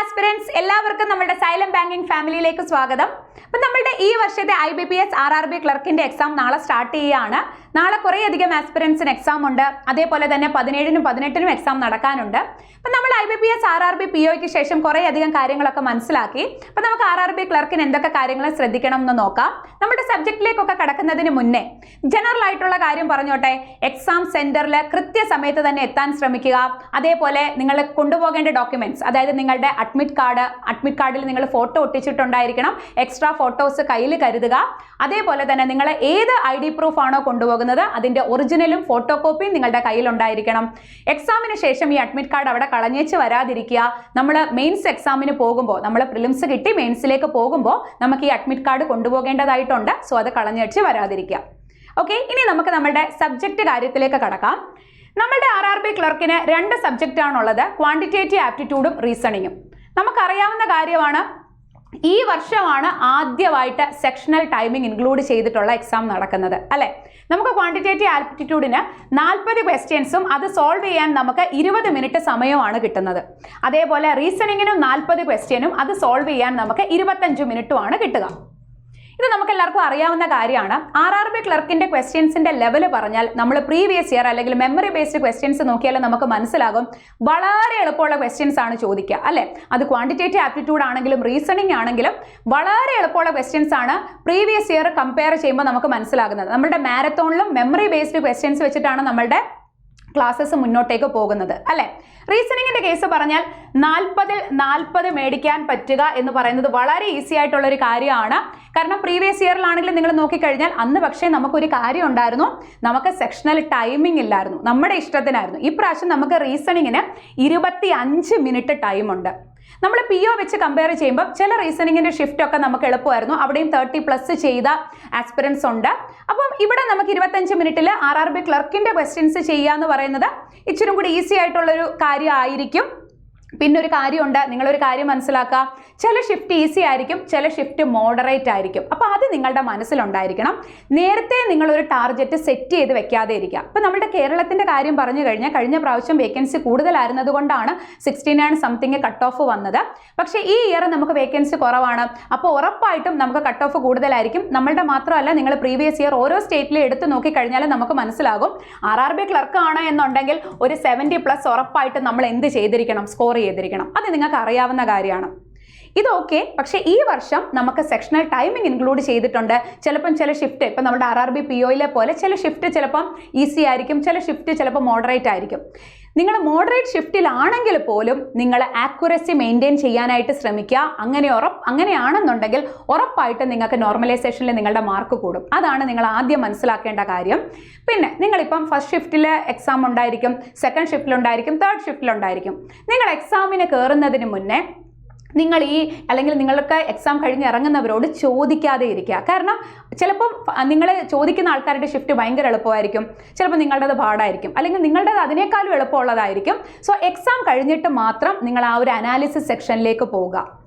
Aspirants എല്ലാവർക്കും നമ്മുടെ silent banking ഫാമിലിയിലേക്ക് സ്വാഗതം. അപ്പോൾ നമ്മുടെ ഈ വർഷത്തെ IBPS RRB ക്ലർക്കിന്റെ എക്സാം നാളെ സ്റ്റാർട്ട് ചെയ്യുകയാണ്. നാളെ കുറേയധികം ആസ്പിരൻസിന് എക്സാം ഉണ്ട്. അതേപോലെ തന്നെ 17നും 18നും എക്സാം നടക്കാനുണ്ട്. അപ്പോൾ നമ്മൾ IBPS RRB POയ്ക്ക് ശേഷം കുറേയധികം കാര്യങ്ങളൊക്കെ മനസ്സിലാക്കി. അപ്പോൾ നമുക്ക് RRB ക്ലർക്കിന് എന്തൊക്കെ കാര്യങ്ങൾ ശ്രദ്ധിക്കണം എന്ന് നോക്കാം. നമ്മുടെ സബ്ജക്റ്റിലേക്കൊക്കെ കടക്കുന്നതിന് മുന്നേ ജനറൽ ആയിട്ടുള്ള കാര്യം പറഞ്ഞോട്ടെ. എക്സാം സെന്ററിൽ കൃത്യസമയത്ത് തന്നെ എത്താൻ ശ്രമിക്കുക. അതേപോലെ നിങ്ങൾ കൊണ്ടുപോകേണ്ട ഡോക്യുമെന്റ്സ്, അതായത് നിങ്ങളുടെ അഡ്മിറ്റ് കാർഡിൽ നിങ്ങൾ ഫോട്ടോ ഒട്ടിച്ചിട്ടുണ്ടായിരിക്കണം. എക്സ്ട്രാ ഫോട്ടോസ് കയ്യിൽ കരുതുക. അതേപോലെ തന്നെ നിങ്ങൾ ഏത് ID പ്രൂഫ് ആണോ കൊണ്ടുപോകുന്നത് അതിന്റെ ഒറിജിനലും ഫോട്ടോ കോപ്പിയും നിങ്ങളുടെ കയ്യിൽ ഉണ്ടായിരിക്കണം. എക്സാമിന് ശേഷം ഈ അഡ്മിറ്റ് കാർഡ് അവിടെ കളഞ്ഞേച്ച് വരാതിരിക്കുക. നമ്മൾ മെയിൻസ് എക്സാമിന് പോകുമ്പോൾ, നമ്മൾ പ്രിലിംസ് കിട്ടി മെയിൻസിലേക്ക് പോകുമ്പോൾ നമുക്ക് ഈ അഡ്മിറ്റ് കാർഡ് കൊണ്ടുപോകേണ്ടതായിട്ടുണ്ട്. സോ അത് കളഞ്ഞേച്ച് വരാതിരിക്കുക. ഓക്കെ, ഇനി നമുക്ക് നമ്മുടെ സബ്ജക്റ്റ് കാര്യത്തിലേക്ക് കടക്കാം. നമ്മുടെ RRB ക്ലർക്കിന് 2 സബ്ജക്റ്റ് ആണുള്ളത്, ക്വാണ്ടിറ്റേറ്റീവ് ആപ്റ്റിറ്റ്യൂഡും റീസണിങ്ങും. നമുക്കറിയാവുന്ന കാര്യമാണ്, ഈ വർഷമാണ് ആദ്യമായിട്ട് സെക്ഷണൽ ടൈമിംഗ് ഇൻക്ലൂഡ് ചെയ്തിട്ടുള്ള എക്സാം നടക്കുന്നത് അല്ലെ. നമുക്ക് ക്വാണ്ടിറ്റേറ്റീവ് ആപ്റ്റിറ്റ്യൂഡിന് 40 ക്വസ്റ്റ്യൻസും അത് സോൾവ് ചെയ്യാൻ നമുക്ക് 20 മിനിറ്റ് സമയമാണ് കിട്ടുന്നത്. അതേപോലെ റീസണിങ്ങിനും 40 ക്വസ്റ്റ്യനും അത് സോൾവ് ചെയ്യാൻ നമുക്ക് 25 മിനിറ്റുമാണ് കിട്ടുക. ഇത് നമുക്ക് എല്ലാവർക്കും അറിയാവുന്ന കാര്യമാണ്. RRB ക്ലർക്കിന്റെ ക്വസ്റ്റ്യൻസിന്റെ ലെവൽ പറഞ്ഞാൽ നമ്മൾ പ്രീവിയസ് ഇയർ അല്ലെങ്കിൽ മെമ്മറി ബേസ്ഡ് ക്വസ്റ്റ്യൻസ് നോക്കിയാൽ നമുക്ക് മനസ്സിലാകും, വളരെ എളുപ്പമുള്ള ക്വസ്റ്റ്യൻസ് ആണ് ചോദിക്കുക അല്ലെ. അത് ക്വാണ്ടിറ്റേറ്റീവ് ആപ്റ്റിറ്റ്യൂഡ് ആണെങ്കിലും റീസണിങ് ആണെങ്കിലും വളരെ എളുപ്പമുള്ള ക്വസ്റ്റ്യൻസ് ആണ് പ്രീവിയസ് ഇയർ കമ്പയർ ചെയ്യുമ്പോൾ നമുക്ക് മനസ്സിലാകുന്നത്. നമ്മുടെ മാരത്തോണിലും മെമ്മറി ബേസ്ഡ് ക്വസ്റ്റ്യൻസ് വെച്ചിട്ടാണ് നമ്മളുടെ ക്ലാസ്സസ് മുന്നോട്ടേക്ക് പോകുന്നത് അല്ലെ. റീസണിങ്ങിന്റെ കേസ് പറഞ്ഞാൽ 40ൽ 40 മേടിക്കാൻ പറ്റുക എന്ന് പറയുന്നത് വളരെ ഈസി ആയിട്ടുള്ള ഒരു കാര്യമാണ്. കാരണം പ്രീവിയസ് ഇയറിലാണെങ്കിലും നിങ്ങൾ നോക്കിക്കഴിഞ്ഞാൽ അന്ന് പക്ഷേ നമുക്കൊരു കാര്യം ഉണ്ടായിരുന്നു, നമുക്ക് സെക്ഷണൽ ടൈമിംഗ് ഇല്ലായിരുന്നു, നമ്മുടെ ഇഷ്ടത്തിനായിരുന്നു. ഈ പ്രാവശ്യം നമുക്ക് റീസണിങ്ങിന് 25 മിനിറ്റ് ടൈമുണ്ട്. നമ്മൾ PO വെച്ച് കമ്പയർ ചെയ്യുമ്പോൾ ചില റീസണിങ്ങിന്റെ ഷിഫ്റ്റ് ഒക്കെ നമുക്ക് എളുപ്പമായിരുന്നു, അവിടെയും 30+ ചെയ്ത ആസ്പിരൻസ് ഉണ്ട്. അപ്പം ഇവിടെ നമുക്ക് 25 മിനിറ്റിൽ RRB ക്ലർക്കിന്റെ ക്വസ്റ്റ്യൻസ് ചെയ്യുക എന്ന് പറയുന്നത് ഇച്ചിരി കൂടി ഈസി ആയിട്ടുള്ളൊരു കാര്യമായിരിക്കും. പിന്നെ ഒരു കാര്യമുണ്ട്, നിങ്ങളൊരു കാര്യം മനസ്സിലാക്കുക, ചില ഷിഫ്റ്റ് ഈസി ആയിരിക്കും, ചില ഷിഫ്റ്റ് മോഡറേറ്റ് ആയിരിക്കും. അപ്പോൾ അത് നിങ്ങളുടെ മനസ്സിലുണ്ടായിരിക്കണം. നേരത്തെ നിങ്ങളൊരു ടാർഗറ്റ് സെറ്റ് ചെയ്ത് വെക്കാതെ ഇരിക്കുക. അപ്പോൾ നമ്മുടെ കേരളത്തിൻ്റെ കാര്യം പറഞ്ഞു കഴിഞ്ഞാൽ കഴിഞ്ഞ പ്രാവശ്യം വേക്കൻസി കൂടുതലായിരുന്നത് കൊണ്ടാണ് 69 സംതിങ് കട്ട് ഓഫ് വന്നത്. പക്ഷേ ഈ ഇയർ നമുക്ക് വേക്കൻസി കുറവാണ്. അപ്പോൾ ഉറപ്പായിട്ടും നമുക്ക് കട്ട് ഓഫ് കൂടുതലായിരിക്കും. നമ്മളുടെ മാത്രമല്ല, നിങ്ങൾ പ്രീവിയസ് ഇയർ ഓരോ സ്റ്റേറ്റിലും എടുത്ത് നോക്കിക്കഴിഞ്ഞാൽ നമുക്ക് മനസ്സിലാകും, RRB ക്ലർക്ക് ആണ് എന്നുണ്ടെങ്കിൽ ഒരു 70+ ഉറപ്പായിട്ടും നമ്മൾ എന്ത് ചെയ്തിരിക്കണം, സ്കോർ ചെയ്തിരിക്കണം. അത് നിങ്ങൾക്ക് അറിയാവുന്ന കാര്യമാണ്. ഇതൊക്കെ പക്ഷേ ഈ വർഷം നമുക്ക് സെക്ഷണൽ ടൈമിംഗ് ഇൻക്ലൂഡ് ചെയ്തിട്ടുണ്ട്. ചിലപ്പം ചില ഷിഫ്റ്റ്, ഇപ്പം നമ്മുടെ RRB POയിലെ പോലെ ചില ഷിഫ്റ്റ് ചിലപ്പം ഈസി ആയിരിക്കും, ചില ഷിഫ്റ്റ് ചിലപ്പോൾ മോഡറേറ്റ് ആയിരിക്കും. നിങ്ങൾ മോഡറേറ്റ് ഷിഫ്റ്റിലാണെങ്കിൽ പോലും നിങ്ങൾ ആക്യുറസി മെയിൻറ്റെയിൻ ചെയ്യാനായിട്ട് ശ്രമിക്കുക. അങ്ങനെയാണെന്നുണ്ടെങ്കിൽ ഉറപ്പായിട്ട് നിങ്ങൾക്ക് നോർമലൈസേഷനിൽ നിങ്ങളുടെ മാർക്ക് കൂടും. അതാണ് നിങ്ങൾ ആദ്യം മനസ്സിലാക്കേണ്ട കാര്യം. പിന്നെ നിങ്ങളിപ്പം ഫസ്റ്റ് ഷിഫ്റ്റിൽ എക്സാം ഉണ്ടായിരിക്കും, സെക്കൻഡ് ഷിഫ്റ്റിലുണ്ടായിരിക്കും, തേർഡ് ഷിഫ്റ്റിലുണ്ടായിരിക്കും. നിങ്ങൾ എക്സാമിന് കയറുന്നതിന് മുന്നേ അല്ലെങ്കിൽ നിങ്ങൾക്ക് എക്സാം കഴിഞ്ഞ് ഇറങ്ങുന്നവരോട് ചോദിക്കാതെ ഇരിക്കുക. കാരണം ചിലപ്പം നിങ്ങൾ ചോദിക്കുന്ന ആൾക്കാരുടെ ഷിഫ്റ്റ് ഭയങ്കര എളുപ്പമായിരിക്കും, ചിലപ്പോൾ നിങ്ങളുടേത് പാടായിരിക്കും, അല്ലെങ്കിൽ നിങ്ങളുടേത് അതിനേക്കാളും എളുപ്പമുള്ളതായിരിക്കും. സോ എക്സാം കഴിഞ്ഞിട്ട് മാത്രം നിങ്ങൾ ആ ഒരു അനാലിസിസ് സെക്ഷനിലേക്ക് പോവുക.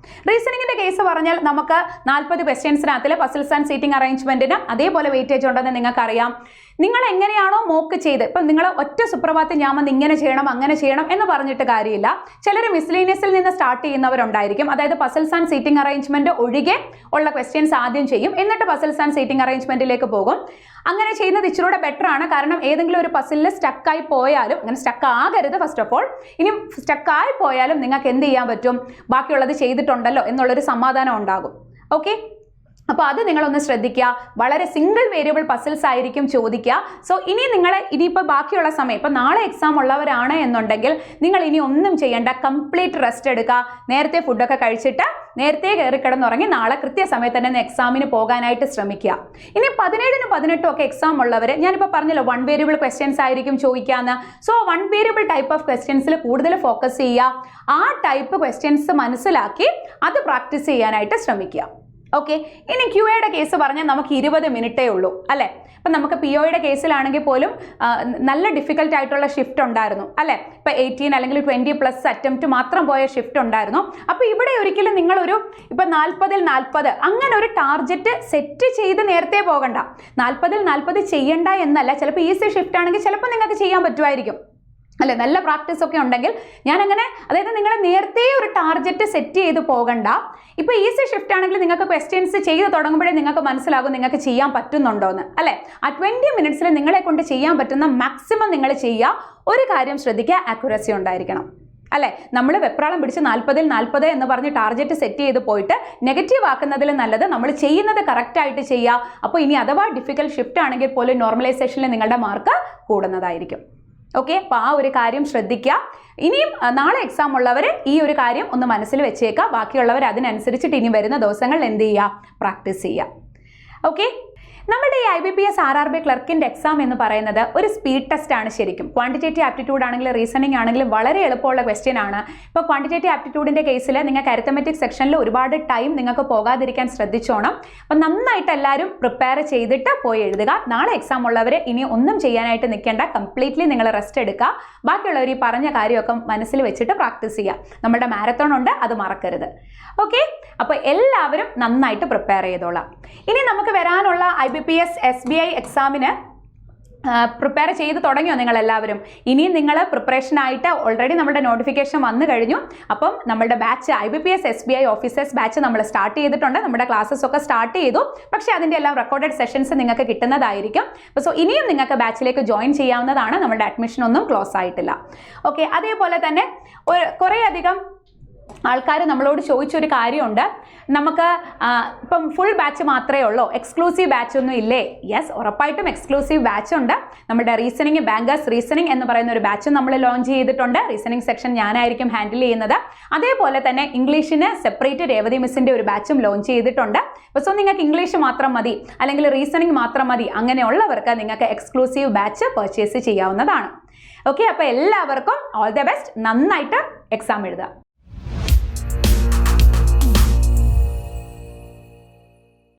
റീസണിങ്ങിന്റെ കേസ് പറഞ്ഞാൽ നമുക്ക് 40 ക്വസ്റ്റ്യൻസിനകത്തിൽ പസിൽസ് ആൻഡ് സീറ്റിംഗ് അറേഞ്ച്മെന്റിന് അതേപോലെ വെയിറ്റേജ് ഉണ്ടെന്ന് നിങ്ങൾക്കറിയാം. നിങ്ങൾ എങ്ങനെയാണോ മോക്ക് ചെയ്ത്, ഇപ്പം നിങ്ങൾ ഒറ്റ സുപ്രഭാതത്തിൽ ഞാൻ വന്ന് ഇങ്ങനെ ചെയ്യണം അങ്ങനെ ചെയ്യണം എന്ന് പറഞ്ഞിട്ട് കാര്യമില്ല. ചിലർ മിസ്ലീനിയസിൽ നിന്ന് സ്റ്റാർട്ട് ചെയ്യുന്നവരുണ്ടായിരിക്കും. അതായത് പസിൽസ് ആൻഡ് സീറ്റിംഗ് അറേഞ്ച്മെന്റ് ഒഴികെ ഉള്ള ക്വസ്റ്റ്യൻസ് ആദ്യം ചെയ്യും, എന്നിട്ട് പസിൽസ് ആൻഡ് സീറ്റിംഗ് അറേഞ്ച്മെന്റിലേക്ക് പോകും. അങ്ങനെ ചെയ്യുന്നത് ഇച്ചിരൂടെ ബെറ്റർ ആണ്. കാരണം ഏതെങ്കിലും ഒരു പസിലിൽ സ്റ്റക്കായി പോയാലും, അങ്ങനെ സ്റ്റക്ക് ആകരുത് ഫസ്റ്റ് ഓഫ് ഓൾ, ഇനി സ്റ്റക്കായി പോയാലും നിങ്ങൾക്ക് എന്ത് ചെയ്യാൻ പറ്റും, ബാക്കിയുള്ളത് ചെയ്തിട്ടുണ്ടല്ലോ എന്നുള്ളൊരു സമാധാനം ഉണ്ടാകും. ഓക്കെ, അപ്പോൾ അത് നിങ്ങളൊന്ന് ശ്രദ്ധിക്കുക. വളരെ സിംഗിൾ വേരിയബിൾ പസിൽസ് ആയിരിക്കും ചോദിക്കുക. സോ ഇനിയിപ്പോൾ ബാക്കിയുള്ള സമയം, ഇപ്പോൾ നാളെ എക്സാം ഉള്ളവരാണ് എന്നുണ്ടെങ്കിൽ നിങ്ങൾ ഇനി ഒന്നും ചെയ്യേണ്ട, കംപ്ലീറ്റ് റെസ്റ്റ് എടുക്കുക. നേരത്തെ ഫുഡൊക്കെ കഴിച്ചിട്ട് നേരത്തെ കയറി കിടന്നുറങ്ങി നാളെ കൃത്യസമയത്ത് തന്നെ എക്സാമിന് പോകാനായിട്ട് ശ്രമിക്കുക. ഇനി 17നും 18നും ഒക്കെ എക്സാം ഉള്ളവർ, ഞാനിപ്പോൾ പറഞ്ഞല്ലോ 1 വേരിയബിൾ ക്വസ്റ്റ്യൻസ് ആയിരിക്കും ചോദിക്കാമെന്ന്. സോ 1 വേരിയബിൾ ടൈപ്പ് ഓഫ് ക്വസ്റ്റ്യൻസിൽ കൂടുതൽ ഫോക്കസ് ചെയ്യുക. ആ ടൈപ്പ് ക്വസ്റ്റ്യൻസ് മനസ്സിലാക്കി അത് പ്രാക്ടീസ് ചെയ്യാനായിട്ട് ശ്രമിക്കുക. ഓക്കെ, ഇനി QAയുടെ കേസ് പറഞ്ഞാൽ നമുക്ക് 20 മിനിറ്റേ ഉള്ളൂ അല്ലേ. അപ്പം നമുക്ക് POയുടെ കേസിലാണെങ്കിൽ പോലും നല്ല ഡിഫിക്കൽട്ട് ആയിട്ടുള്ള ഷിഫ്റ്റ് ഉണ്ടായിരുന്നു അല്ലേ. ഇപ്പം 18 അല്ലെങ്കിൽ 20+ അറ്റംപ്റ്റ് മാത്രം പോയ ഷിഫ്റ്റ് ഉണ്ടായിരുന്നു. അപ്പോൾ ഇവിടെ ഒരിക്കലും നിങ്ങളൊരു ഇപ്പം 40ൽ 40 അങ്ങനെ ഒരു ടാർഗറ്റ് സെറ്റ് ചെയ്ത് നേരത്തെ പോകണ്ട. 40ൽ 40 ചെയ്യണ്ട എന്നല്ല, ചിലപ്പോൾ ഈസി ഷിഫ്റ്റ് ആണെങ്കിൽ ചിലപ്പോൾ നിങ്ങൾക്ക് ചെയ്യാൻ പറ്റുമായിരിക്കും. അല്ലെ, നല്ല പ്രാക്ടീസ് ഒക്കെ ഉണ്ടെങ്കിൽ ഞാൻ അങ്ങനെ, അതായത് നിങ്ങൾ നേരത്തെ ഒരു ടാർഗറ്റ് സെറ്റ് ചെയ്ത് പോകണ്ട. ഇപ്പൊ ഈസി ഷിഫ്റ്റ് ആണെങ്കിൽ നിങ്ങൾക്ക് ക്വസ്റ്റ്യൻസ് ചെയ്ത് തുടങ്ങുമ്പോഴേ നിങ്ങൾക്ക് മനസ്സിലാകും നിങ്ങൾക്ക് ചെയ്യാൻ പറ്റുന്നുണ്ടോ എന്ന്, അല്ലെ. ആ 20 മിനിറ്റ്സിൽ നിങ്ങളെ കൊണ്ട് ചെയ്യാൻ പറ്റുന്ന മാക്സിമം നിങ്ങൾ ചെയ്യുക. ഒരു കാര്യം ശ്രദ്ധിക്കുക, ആക്യുറസി ഉണ്ടായിരിക്കണം, അല്ലെ. നമ്മൾ വെപ്രാളം പിടിച്ച് 40-ൽ 40 എന്ന് പറഞ്ഞ് ടാർഗറ്റ് സെറ്റ് ചെയ്ത് പോയിട്ട് നെഗറ്റീവ് ആക്കുന്നതിൽ നല്ലത് നമ്മൾ ചെയ്യുന്നത് കറക്റ്റ് ആയിട്ട് ചെയ്യുക. അപ്പോൾ ഇനി അഥവാ ഡിഫിക്കൽട്ട് ഷിഫ്റ്റ് ആണെങ്കിൽ പോലും നോർമലൈസേഷനിൽ നിങ്ങളുടെ മാർക്ക് കൂടുന്നതായിരിക്കും. ഓക്കെ, അപ്പോൾ ആ ഒരു കാര്യം ശ്രദ്ധിക്കുക. ഇനിയും നാളെ എക്സാം ഉള്ളവർ ഈ ഒരു കാര്യം ഒന്ന് മനസ്സിൽ വെച്ചേക്കുക. ബാക്കിയുള്ളവർ അതിനനുസരിച്ചിട്ട് ഇനി വരുന്ന ദിവസങ്ങളിൽ എന്ത് ചെയ്യുക, പ്രാക്ടീസ് ചെയ്യുക. ഓക്കെ, നമ്മുടെ ഈ IBPS RRB ക്ലർക്കിൻ്റെ എക്സാം എന്ന് പറയുന്നത് ഒരു സ്പീഡ് ടെസ്റ്റ് ആണ്. ശരിക്കും ക്വാണ്ടിറ്റേറ്റീവ് ആപ്റ്റിറ്റ്യൂഡ് ആണെങ്കിലും റീസണിങ് ആണെങ്കിലും വളരെ എളുപ്പമുള്ള ക്വസ്റ്റ്യൻ ആണ്. ഇപ്പോൾ ക്വാണ്ടിറ്റേറ്റീവ് ആപ്റ്റിറ്റ്യൂഡിൻ്റെ കേസിൽ നിങ്ങൾക്ക് അരിത്തമെറ്റിക് സെക്ഷനിൽ ഒരുപാട് ടൈം നിങ്ങൾക്ക് പോകാതിരിക്കാൻ ശ്രദ്ധിച്ചോണം. അപ്പം നന്നായിട്ട് എല്ലാവരും പ്രിപ്പയർ ചെയ്തിട്ട് പോയി എഴുതുക. നാളെ എക്സാം ഉള്ളവർ ഇനി ഒന്നും ചെയ്യാനായിട്ട് നിൽക്കേണ്ട, കംപ്ലീറ്റ്ലി നിങ്ങൾ റെസ്റ്റ് എടുക്കുക. ബാക്കിയുള്ളവർ ഈ പറഞ്ഞ കാര്യമൊക്കെ മനസ്സിൽ വെച്ചിട്ട് പ്രാക്ടീസ് ചെയ്യുക. നമ്മുടെ മാരത്തോൺ ഉണ്ട്, അത് മറക്കരുത്. ഓക്കെ, അപ്പോൾ എല്ലാവരും നന്നായിട്ട് പ്രിപ്പയർ ചെയ്തോളാം. ഇനി നമുക്ക് വരാനുള്ള IBPS SBI എക്സാമിന് പ്രിപ്പയർ ചെയ്ത് തുടങ്ങിയോ നിങ്ങളെല്ലാവരും? ഇനിയും നിങ്ങൾ പ്രിപ്പറേഷനായിട്ട് ഓൾറെഡി നമ്മുടെ നോട്ടിഫിക്കേഷൻ വന്നു കഴിഞ്ഞു. അപ്പം നമ്മുടെ batch IBPS SBI officers batch നമ്മൾ സ്റ്റാർട്ട് ചെയ്തിട്ടുണ്ട്. നമ്മുടെ ക്ലാസ്സസ് ഒക്കെ സ്റ്റാർട്ട് ചെയ്തു. പക്ഷേ അതിൻ്റെ എല്ലാം റെക്കോർഡഡ് സെഷൻസ് നിങ്ങൾക്ക് കിട്ടുന്നതായിരിക്കും. സോ ഇനിയും നിങ്ങൾക്ക് ബാച്ചിലേക്ക് ജോയിൻ ചെയ്യാവുന്നതാണ്. നമ്മുടെ അഡ്മിഷൻ ഒന്നും ക്ലോസ് ആയിട്ടില്ല. ഓക്കെ, അതേപോലെ തന്നെ കുറേയധികം ആൾക്കാർ നമ്മളോട് ചോദിച്ചൊരു കാര്യമുണ്ട്, നമുക്ക് ഇപ്പം ഫുൾ ബാച്ച് മാത്രമേ ഉള്ളൂ, എക്സ്ക്ലൂസീവ് ബാച്ച് ഒന്നും ഇല്ലേ? യെസ്, ഉറപ്പായിട്ടും എക്സ്ക്ലൂസീവ് ബാച്ച് ഉണ്ട്. നമ്മുടെ റീസണിങ്, ബാങ്കേഴ്സ് റീസണിങ് എന്ന് പറയുന്ന ഒരു ബാച്ചും നമ്മൾ ലോഞ്ച് ചെയ്തിട്ടുണ്ട്. റീസണിങ് സെക്ഷൻ ഞാനായിരിക്കും ഹാൻഡിൽ ചെയ്യുന്നത്. അതേപോലെ തന്നെ ഇംഗ്ലീഷിന് സെപ്പറേറ്റ് രേവതി മിസ്സിൻ്റെ ഒരു ബാച്ചും ലോഞ്ച് ചെയ്തിട്ടുണ്ട്. സോ നിങ്ങൾക്ക് ഇംഗ്ലീഷ് മാത്രം മതി അല്ലെങ്കിൽ റീസണിങ് മാത്രം മതി, അങ്ങനെയുള്ളവർക്ക് നിങ്ങൾക്ക് എക്സ്ക്ലൂസീവ് ബാച്ച് പർച്ചേസ് ചെയ്യാവുന്നതാണ്. ഓക്കെ, അപ്പോൾ എല്ലാവർക്കും ഓൾ ദ ബെസ്റ്റ്. നന്നായിട്ട് എക്സാം എഴുതുക.